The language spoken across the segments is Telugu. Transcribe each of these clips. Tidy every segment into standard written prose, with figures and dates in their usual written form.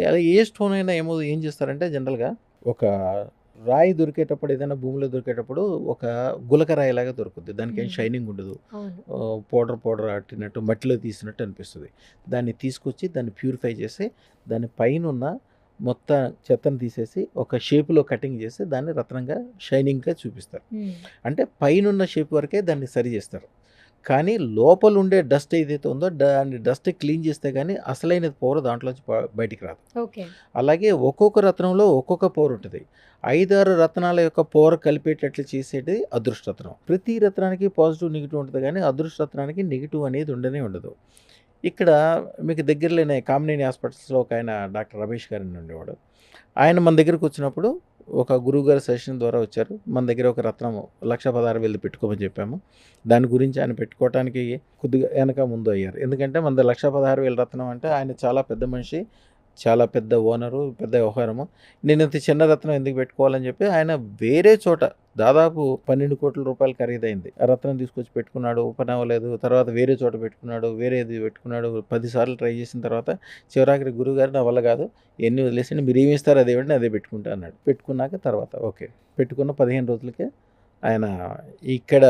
అలా ఏ స్టోన్ అయినా ఏం చేస్తారంటే జనరల్‌గా ఒక రాయి దొరికేటప్పుడు ఏదైనా భూమిలో దొరికేటప్పుడు ఒక గులక రాయిలాగా దొరుకుద్ది. దానికేం హ్మ్. షైనింగ్ ఉండదు. అవును. పౌడర్ అట్టినట్టు మట్టిలో తీసినట్టు అనిపిస్తది. దాన్ని తీసుకొచ్చి దాన్ని ప్యూరిఫై చేసి దాని పైనున్న మొత్తం చెత్తను తీసేసి ఒక షేప్‌లో కటింగ్ చేసి దాన్ని రత్నంగా షైనింగ్‌గా చూపిస్తారు. హ్మ్. అంటే పైనున్న షేప్ వరకే దాన్ని సరి చేస్తారు. కానీ లోపలుండే డస్ట్ ఏదైతే ఉందో దాన్ని డస్ట్ క్లీన్ చేస్తే గానీ అసలైన పౌర దాంట్లోంచి బయటికి రాదు. ఓకే. అలాగే ఒక్కొక్క రత్నంలో ఒక్కొక్క పోరుంటది. 5, 6 రత్నాల యొక్క పోర కలిపేటట్లు చేసేది అదృష్ట రత్నం. ప్రతి రత్నానికి పాజిటివ్, నెగెటివ్ ఉంటది గానీ అదృష్ట రత్నానికి నెగెటివ్ అనేది ఉండనే ఉండదు. ఇక్కడ మీకు దగ్గరలోనే కామినేని హాస్పిటల్స్‌లో ఒకాయన డాక్టర్ రమేష్ గారని ఉండేవాడు. ఆయన మన దగ్గరకొచ్చినప్పుడు ఒక గురువుగారి సజెషన్ ద్వారా వచ్చారు. మన దగ్గర ఒక రత్నం 1,16,000 పెట్టుకోమని చెప్పాము. దాని గురించి ఆయన పెట్టుకోవటానికి కొద్దిగా ఎనక ముందు అయ్యారు. ఎందుకంటే మనది 1,16,000 రత్నం అంటే ఆయన చాలా పెద్ద మనిషి. చాలా పెద్ద ఓనరు, పెద్ద వ్యవహారము. నేనింత చిన్న రత్నం ఎందుకు పెట్టుకోవాలని చెప్పి ఆయన వేరే చోట దాదాపు 12,00,00,000 ఖరీదైంది. ఆ రత్నం తీసుకొచ్చి పెట్టుకున్నాడు. పని అవ్వలేదు. తర్వాత వేరే చోట పెట్టుకున్నాడు. వేరేది పెట్టుకున్నాడు. 10 సార్లు ట్రై చేసిన తర్వాత చివరాఖరికి గురువుగారు నా వల్ల కాదు. ఇయన్నీ వదిలేసేయండి. మీరేమి ఇస్తారో అది ఇవ్వండి అదే పెట్టుకుంటా అన్నాడు. పెట్టుకున్నాక తర్వాత ఓకే. పెట్టుకున్న 15 రోజులకే ఆయన ఇక్కడ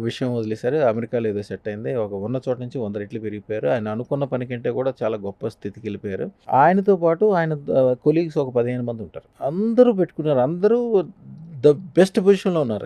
విషయం వదిలేసారు. అమెరికాలో ఏదో సెట్ అయింది. ఉన్న చోట నుంచి 100 రెట్లు పెరిగిపోయారు. ఆయన అనుకున్న పని కంటే కూడా చాలా గొప్ప స్థితికెళ్ళిపోయారు. ఆయనతో పాటు ఆయన కొలీగ్స్ ఒక 15 మంది ఉంటారు. అందరూ పెట్టుకున్నారు. అందరూ ద బెస్ట్ పొజిషన్‌లో ఉన్నారు.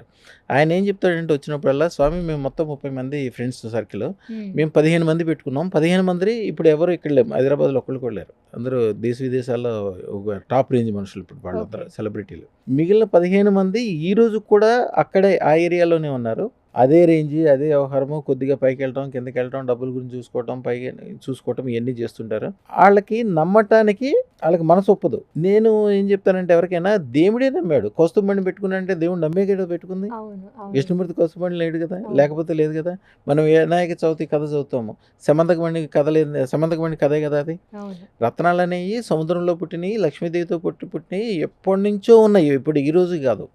ఆయన ఏం చెప్తాడంటే వచ్చినప్పుడల్లా, "స్వామి మేము మొత్తం 30 మంది ఫ్రెండ్స్ సర్కిల్. హ్మ్. మేము 15 మంది పెట్టుకున్నాం. 15 మంది ఇప్పుడు ఎవరు ఇక్కడ లేము. హైదరాబాద్‌లో ఒక్కళ్ళు కూడా లేరు. అందరూ దేశ విదేశాల్లో ఒక టాప్ రేంజ్ మనుషులు ఇప్పుడు ఓకే. వాళ్ళందరూ సెలబ్రిటీలు. మిగిలిన 15 మంది ఈ రోజు కూడా అక్కడే ఆ ఏరియాలోనే ఉన్నారు. అదే రేంజ్, అదే వ్యవహారము. కొద్దిగా పైకెళ్ళటం, కిందకెళ్ళటం, డబ్బుల గురించి చూసుకోవటం, పైకి చూసుకోవటం ఇయన్నీ చేస్తుంటారు. ఆళ్ళకి నమ్మటానికి ఆళ్ళకి మనసొప్పదు. నేను ఏం చెప్తానంటే ఎవరికైనా దేవుడే నమ్మాడు. కౌస్తుభ మణి పెట్టుకున్నాడంటే దేవుడు నమ్మే కదా పెట్టుకుంది. అవును. అవును. విష్ణుమూర్తి కౌస్తుభ మణి లేడు కదా! అవును. లేకపోతే లేదు కదా! మనం వినాయక చవితి కథ చదువుతాము. సమంతకమణి కథ లేదు. సమంతకమణి కథే కదా అది. అవును. రత్నాలనేయి సముద్రంలో పుట్టినయి, లక్ష్మీదేవితో పుట్టినయి ఎప్పటినుంచో ఉన్నాయి. ఇప్పుడు ఈ రోజు కాదు.